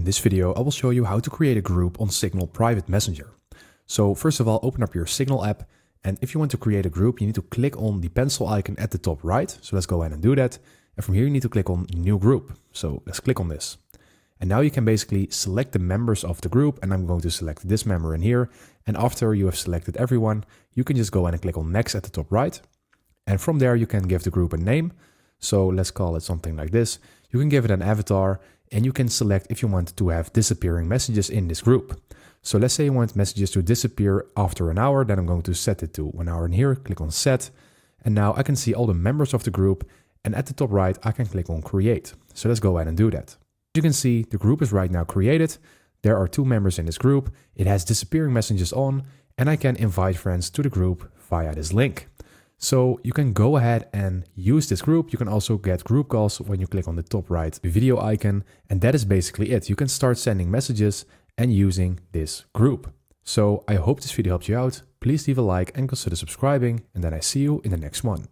this video, I will show you how to create a group on Signal Private Messenger. So first of all, open up your Signal app. And if you want to create a group, you need to click on the pencil icon at the top right. So let's go ahead and do that. And from here, you need to click on New Group. So let's click on this. And now you can basically select the members of the group. And I'm going to select this member in here. And after you have selected everyone, you can just go ahead and click on Next at the top right. And from there, you can give the group a name. So let's call it something like this. You can give it an avatar. And you can select if you want to have disappearing messages in this group. So let's say you want messages to disappear after an hour, then I'm going to set it to 1 hour in here, click on set. And now I can see all the members of the group. And at the top right, I can click on create. So let's go ahead and do that. As you can see, the group is right now created. There are 2 members in this group. It has disappearing messages on, and I can invite friends to the group via this link. So you can go ahead and use this group. You can also get group calls when you click on the top right video icon. And that is basically it. You can start sending messages and using this group. So I hope this video helped you out. Please leave a like and consider subscribing. And then I see you in the next one.